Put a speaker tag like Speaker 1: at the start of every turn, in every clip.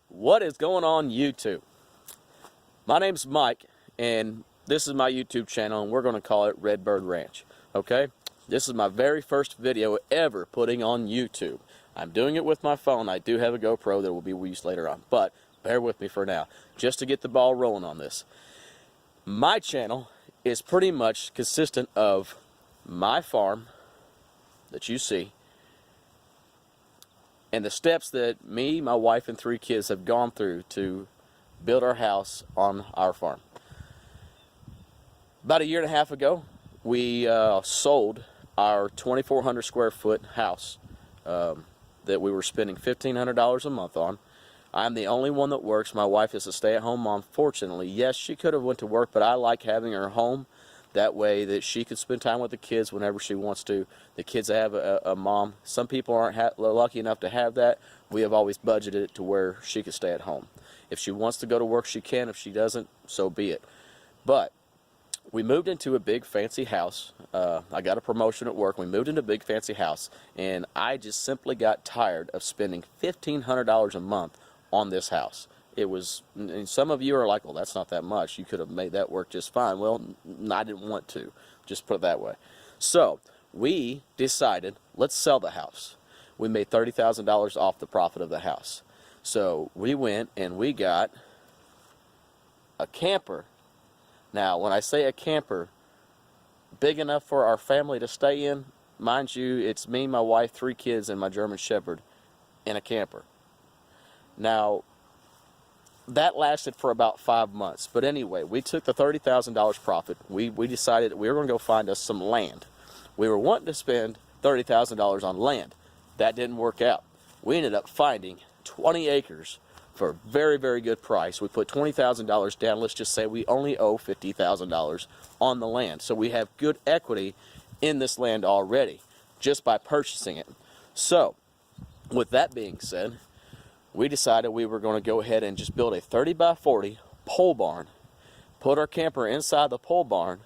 Speaker 1: What is going on YouTube? My name's Mike, and this is my YouTube channel, and we're going to call it Redbird Ranch. Okay? This is my very first video ever putting on YouTube. I'm doing it with my phone. I do have a GoPro that will be used later on, but bear with me for now, just to get the ball rolling on this. My channel is pretty much consistent of my farm that you see, and the steps that me, my wife, and 3 kids have gone through to build our house on our farm. About 1.5 years ago, we sold our 2,400 square foot house that we were spending $1,500 a month on. I'm the only one that works. My wife is a stay-at-home mom, fortunately. Yes, she could have went to work, but I like having her home. That way that she could spend time with the kids whenever she wants to. The kids have a mom. Some people aren't lucky enough to have that. We have always budgeted it to where she could stay at home. If she wants to go to work, she can. If she doesn't, so be it. But we moved into a big fancy house. I got a promotion at work. We moved into a big fancy house, and I just simply got tired of spending $1,500 a month on this house. It was, and some of you are like, well, that's not that much. You could have made that work just fine. Well, I didn't want to, just put it that way. So we decided, let's sell the house. We made $30,000 off the profit of the house. So we went and we got a camper. Now, when I say a camper, big enough for our family to stay in, mind you, it's me, my wife, 3 kids, and my German Shepherd in a camper. Now, that lasted for about 5 months. But anyway, we took the $30,000 profit. We decided that we were going to go find us some land. We were wanting to spend $30,000 on land. That didn't work out. We ended up finding 20 acres for a very, very good price. We put $20,000 down. Let's just say we only owe $50,000 on the land. So we have good equity in this land already just by purchasing it. So, with that being said, we decided we were going to go ahead and just build a 30 by 40 pole barn, put our camper inside the pole barn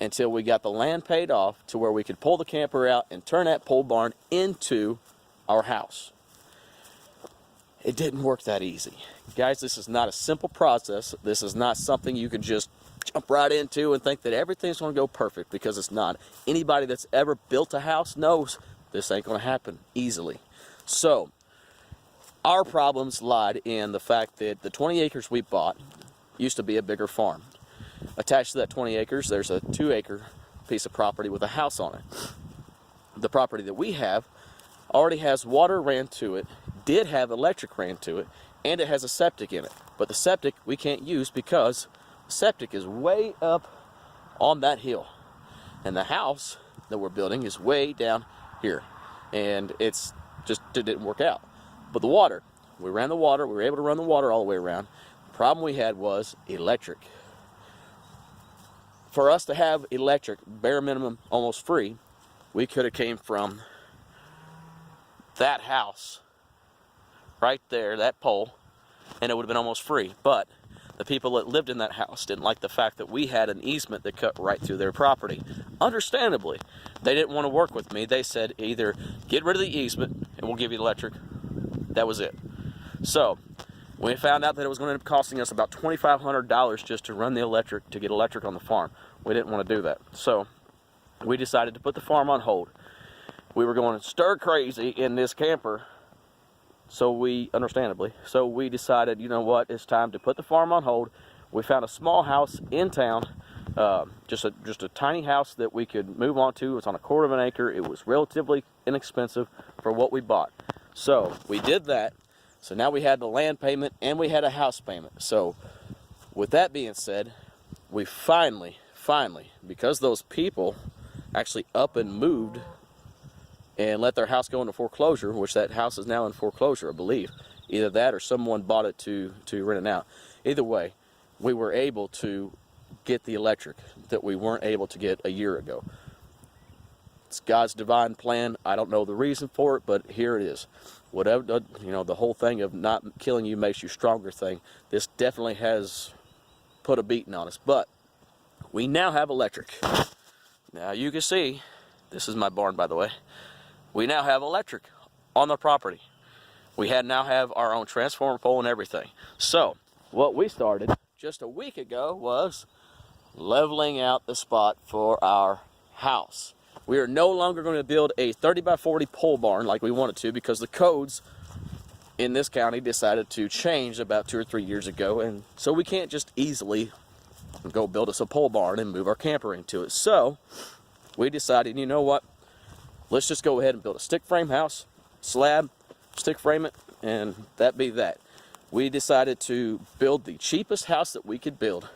Speaker 1: until we got the land paid off to where we could pull the camper out and turn that pole barn into our house. It didn't work that easy. Guys, this is not a simple process. This is not something you can just jump right into and think that everything's going to go perfect, because it's not. Anybody that's ever built a house knows this ain't going to happen easily. So, our problems lied in the fact that the 20 acres we bought used to be a bigger farm. Attached to that 20 acres, there's a 2-acre piece of property with a house on it. The property that we have already has water ran to it, did have electric ran to it, and it has a septic in it. But the septic we can't use because the septic is way up on that hill. And the house that we're building is way down here. And it didn't work out. But the water, we ran the water, we were able to run the water all the way around. The problem we had was electric. For us to have electric, bare minimum, almost free, we could have came from that house right there, that pole, and it would have been almost free. But the people that lived in that house didn't like the fact that we had an easement that cut right through their property. Understandably, they didn't want to work with me. They said, either get rid of the easement and we'll give you the electric. That was it. So, we found out that it was going to end up costing us about $2,500 just to run the electric, to get electric on the farm. We didn't want to do that. So, we decided to put the farm on hold. We were going stir crazy in this camper, understandably, so we decided, you know what, it's time to put the farm on hold. We found a small house in town, just a tiny house that we could move on to. It's on 1/4 of an acre. It was relatively inexpensive for what we bought. So we did that. So now we had the land payment and we had a house payment. So with that being said, we finally, because those people actually up and moved and let their house go into foreclosure, which that house is now in foreclosure, I believe. Either that or someone bought it to rent it out. Either way, we were able to get the electric that we weren't able to get 1 year ago. It's God's divine plan. I don't know the reason for it, but here it is. Whatever, you know, the whole thing of not killing you makes you stronger thing. This definitely has put a beating on us, but we now have electric. Now you can see, this is my barn, by the way. We now have electric on the property. We now have our own transformer pole and everything. So what we started just a week ago was leveling out the spot for our house. We are no longer going to build a 30 by 40 pole barn like we wanted to, because the codes in this county decided to change about 2 or 3 years ago, and so we can't just easily go build us a pole barn and move our camper into it. So we decided, you know what, let's just go ahead and build a stick frame house, slab, stick frame it, and that be that. We decided to build the cheapest house that we could build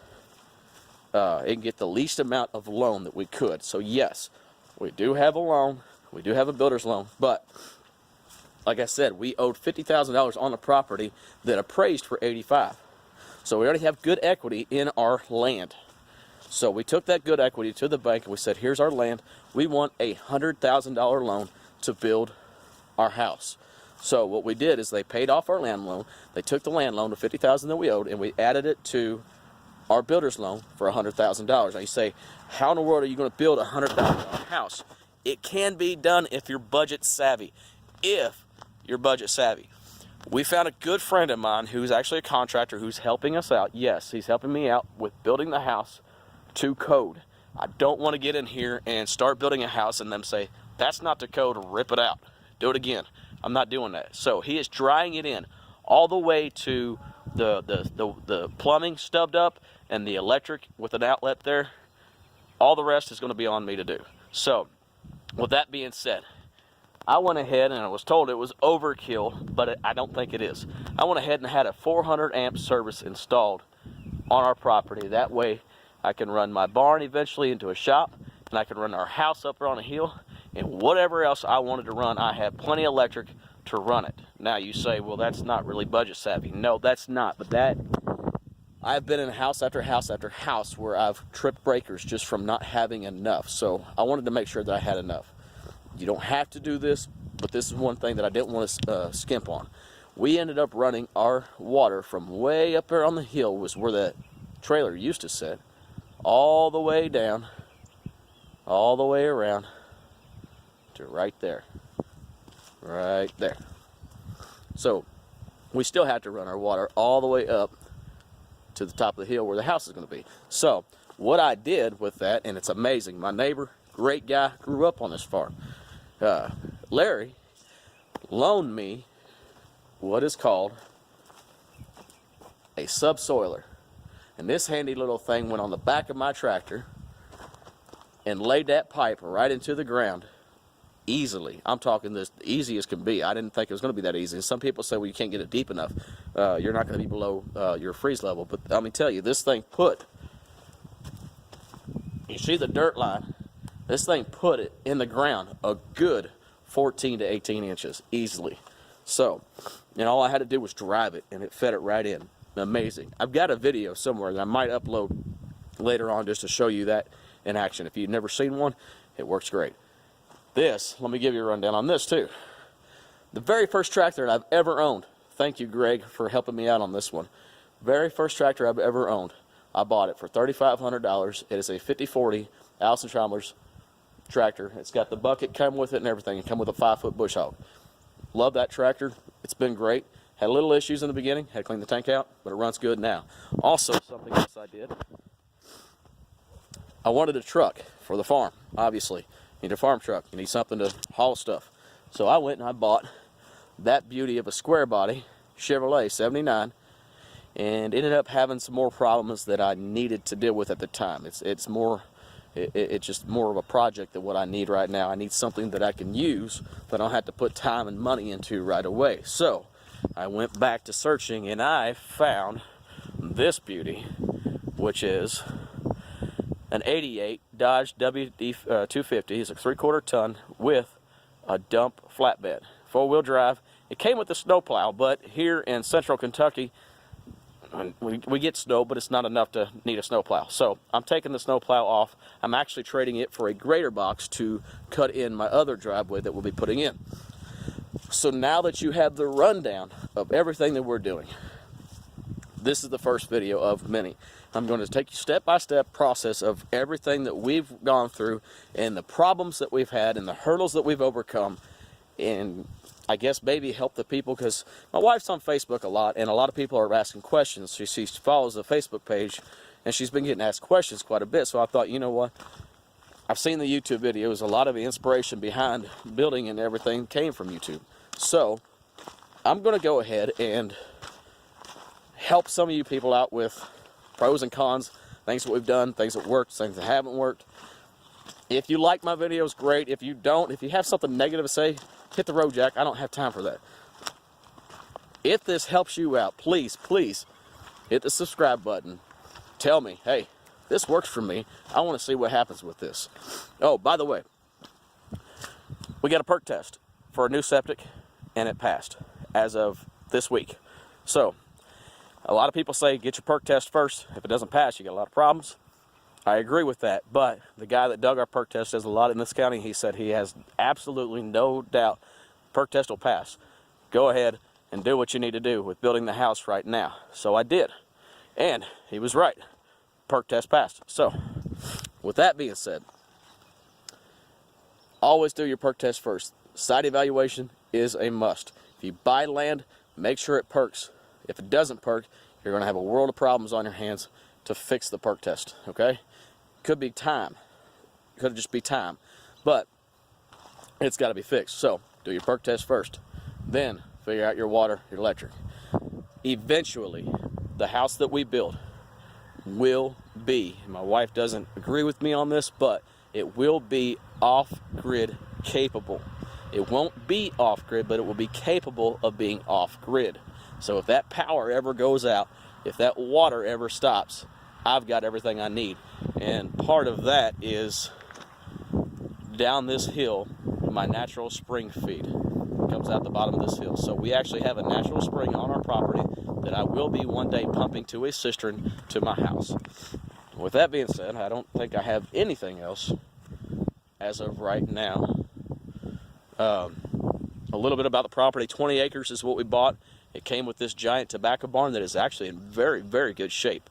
Speaker 1: and get the least amount of loan that we could. So yes, we do have a loan, we do have a builder's loan, but like I said, we owed $50,000 on the property that appraised for $85,000. So we already have good equity in our land. So we took that good equity to the bank and we said, here's our land. We want a $100,000 loan to build our house. So what we did is they paid off our land loan. They took the land loan of $50,000 that we owed, and we added it to our builder's loan for $100,000. Now you say, how in the world are you going to build a $100,000 house? It can be done if you're budget savvy. If you're budget savvy. We found a good friend of mine who's actually a contractor who's helping us out. Yes, he's helping me out with building the house to code. I don't want to get in here and start building a house and them say, that's not the code, rip it out, do it again. I'm not doing that. So he is drying it in all the way to the plumbing stubbed up and the electric with an outlet there. All the rest is going to be on me to do. So with that being said, I went ahead and I was told it was overkill, but I don't think it is. I went ahead and had a 400 amp service installed on our property. That way I can run my barn eventually into a shop, and I can run our house up there on a hill, and whatever else I wanted to run, I have plenty of electric to run it. Now you say, well, that's not really budget savvy. No, that's not, but I've been in house after house after house where I've tripped breakers just from not having enough. So I wanted to make sure that I had enough. You don't have to do this, but this is one thing that I didn't want to skimp on. We ended up running our water from way up there on the hill, was where that trailer used to sit, all the way down, all the way around to right there. Right there. So we still have to run our water all the way up to the top of the hill where the house is going to be. So what I did with that, and it's amazing, my neighbor, great guy, grew up on this farm. Larry loaned me what is called a subsoiler, and this handy little thing went on the back of my tractor and laid that pipe right into the ground easily. I'm talking this easy as can be. I didn't think it was going to be that easy. And some people say, well, you can't get it deep enough. You're not going to be below your freeze level. But let me tell you, this thing you see the dirt line? This thing put it in the ground a good 14 to 18 inches easily. So, and all I had to do was drive it, and it fed it right in. Amazing. I've got a video somewhere that I might upload later on just to show you that in action. If you've never seen one, it works great. This, let me give you a rundown on this too. The very first tractor I've ever owned, thank you, Greg, for helping me out on this one. Very first tractor I've ever owned. I bought it for $3,500. It is a 5040 Allison Trammler's tractor. It's got the bucket come with it and everything, and come with a 5-foot bush hog. Love that tractor. It's been great. Had little issues in the beginning, had to clean the tank out, but it runs good now. Also, something else I did, I wanted a truck for the farm. Obviously, you need a farm truck, you need something to haul stuff. So I went and I bought that beauty of a square body Chevrolet 79, and ended up having some more problems that I needed to deal with at the time. It's just more of a project than what I need right now. I need something that I can use that I don't have to put time and money into right away. So I went back to searching, and I found this beauty, which is an 88 Dodge WD-250. It's a 3/4 ton with a dump flatbed, 4-wheel drive. It came with a snowplow, but here in central Kentucky, we get snow, but it's not enough to need a snowplow. So I'm taking the snowplow off. I'm actually trading it for a grader box to cut in my other driveway that we'll be putting in. So now that you have the rundown of everything that we're doing, this is the first video of many. I'm going to take you step-by-step process of everything that we've gone through and the problems that we've had and the hurdles that we've overcome, and I guess maybe help the people, because my wife's on Facebook a lot, and a lot of people are asking questions. She follows the Facebook page, and she's been getting asked questions quite a bit. So I thought, you know what? I've seen the YouTube videos. A lot of the inspiration behind building and everything came from YouTube. So I'm going to go ahead and help some of you people out with pros and cons, things that we've done, things that worked, things that haven't worked. If you like my videos, great. If you don't, if you have something negative to say, hit the road, Jack. I don't have time for that. If this helps you out, please, please hit the subscribe button. Tell me, hey, this works for me. I want to see what happens with this. Oh, by the way, we got a perk test for a new septic, and it passed as of this week. So, a lot of people say get your perk test first. If it doesn't pass, you got a lot of problems. I agree with that, but the guy that dug our perk test does a lot in this county. He said he has absolutely no doubt perk test will pass. Go ahead and do what you need to do with building the house right now. So I did, and he was right. Perk test passed. So, with that being said, always do your perk test first. Site evaluation is a must. If you buy land, make sure it perks. If it doesn't perk, you're going to have a world of problems on your hands to fix the perk test, okay? Could be time. Could just be time. But it's got to be fixed. So, do your perk test first. Then, figure out your water, your electric. Eventually, the house that we build will be, my wife doesn't agree with me on this, but it will be off-grid capable. It won't be off-grid, but it will be capable of being off-grid. So if that power ever goes out, if that water ever stops, I've got everything I need. And part of that is down this hill, my natural spring feed comes out the bottom of this hill. So we actually have a natural spring on our property that I will be one day pumping to a cistern to my house. With that being said, I don't think I have anything else as of right now. A little bit about the property. 20 acres is what we bought. It came with this giant tobacco barn that is actually in very, very good shape.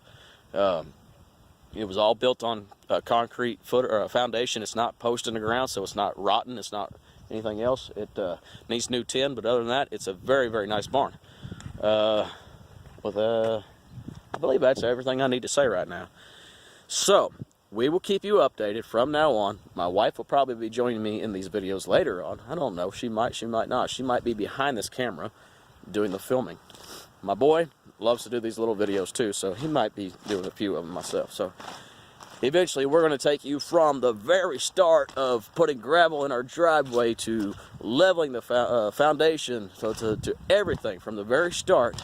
Speaker 1: It was all built on a concrete foundation. It's not post in the ground, so it's not rotten. It's not anything else. It needs new tin, but other than that, it's a very, very nice barn. I believe that's everything I need to say right now. So, we will keep you updated from now on. My wife will probably be joining me in these videos later on. I don't know. She might not. She might be behind this camera doing the filming. My boy loves to do these little videos too, so he might be doing a few of them myself. So, eventually, we're going to take you from the very start of putting gravel in our driveway to leveling the foundation, so to everything from the very start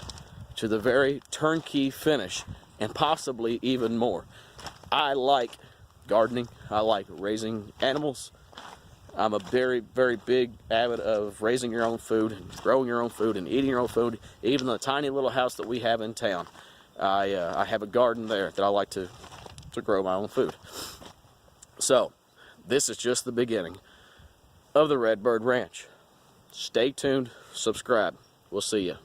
Speaker 1: to the very turnkey finish, and possibly even more. I like gardening. I like raising animals. I'm a very, very big avid of raising your own food, and growing your own food, and eating your own food. Even the tiny little house that we have in town, I have a garden there that I like to grow my own food. So, this is just the beginning of the Redbird Ranch. Stay tuned, subscribe. We'll see you.